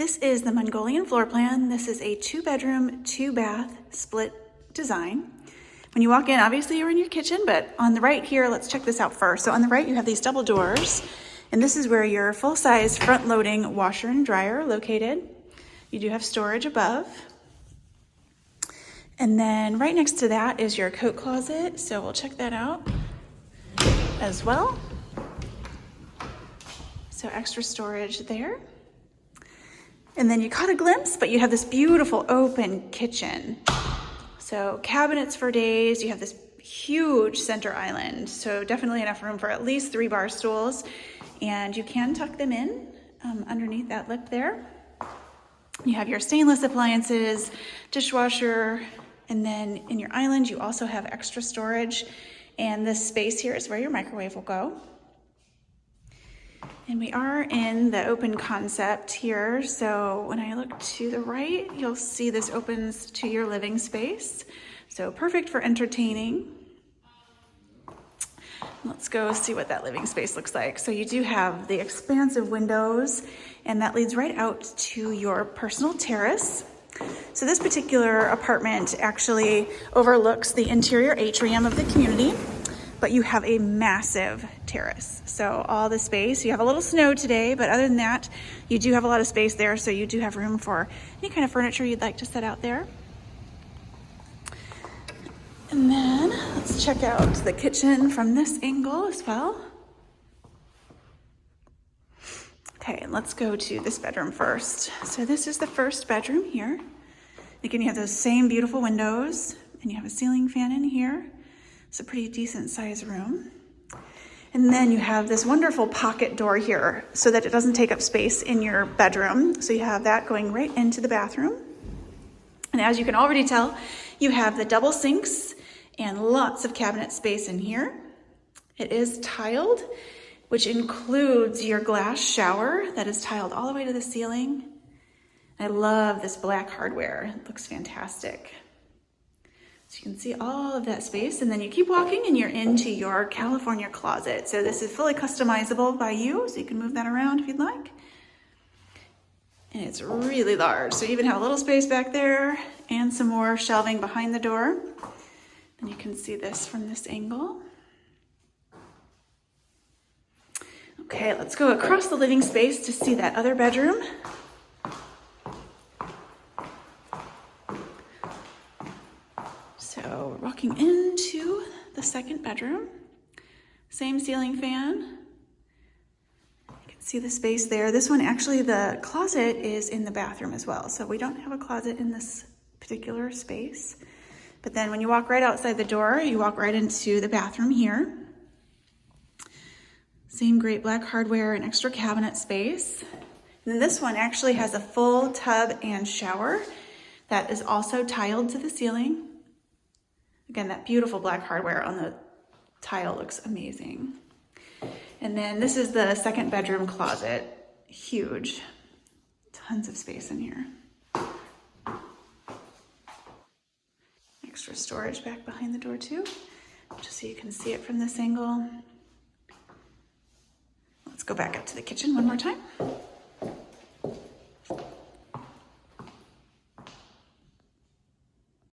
This is the Mongolian floor plan. This is a 2-bedroom, 2-bath split design. When you walk in, obviously you're in your kitchen, but on the right here, let's check this out first. So on the right, you have these double doors, and this is where your full-size front-loading washer and dryer are located. You do have storage above. And then right next to that is your coat closet, so we'll check that out as well. So extra storage there. And then you caught a glimpse, but you have this beautiful open kitchen. So cabinets for days, you have this huge center island. So definitely enough room for at least 3 bar stools. And you can tuck them in underneath that lip there. You have your stainless appliances, dishwasher, and then in your island, you also have extra storage. And this space here is where your microwave will go. And we are in the open concept here. So when I look to the right, you'll see this opens to your living space. So perfect for entertaining. Let's go see what that living space looks like. So you do have the expansive windows, and that leads right out to your personal terrace. So this particular apartment actually overlooks the interior atrium of the community, but you have a massive terrace. So all the space, you have a little snow today, but other than that, you do have a lot of space there. So you do have room for any kind of furniture you'd like to set out there. And then let's check out the kitchen from this angle as well. Okay, and let's go to this bedroom first. So this is the first bedroom here. Again, you have those same beautiful windows, and you have a ceiling fan in here. It's a pretty decent sized room. And then you have this wonderful pocket door here so that it doesn't take up space in your bedroom. So you have that going right into the bathroom. And as you can already tell, you have the double sinks and lots of cabinet space in here. It is tiled, which includes your glass shower that is tiled all the way to the ceiling. I love this black hardware. It looks fantastic. So you can see all of that space, and then you keep walking and you're into your California closet. So this is fully customizable by you, so you can move that around if you'd like. And it's really large. So you even have a little space back there and some more shelving behind the door. And you can see this from this angle. Okay, let's go across the living space to see that other bedroom. So we're walking into the second bedroom. Same ceiling fan. You can see the space there. This one, actually, the closet is in the bathroom as well. So we don't have a closet in this particular space. But then when you walk right outside the door, you walk right into the bathroom here. Same great black hardware and extra cabinet space. And then this one actually has a full tub and shower that is also tiled to the ceiling. Again, that beautiful black hardware on the tile looks amazing. And then this is the second bedroom closet. Huge. Tons of space in here. Extra storage back behind the door too, just so you can see it from this angle. Let's go back up to the kitchen one more time.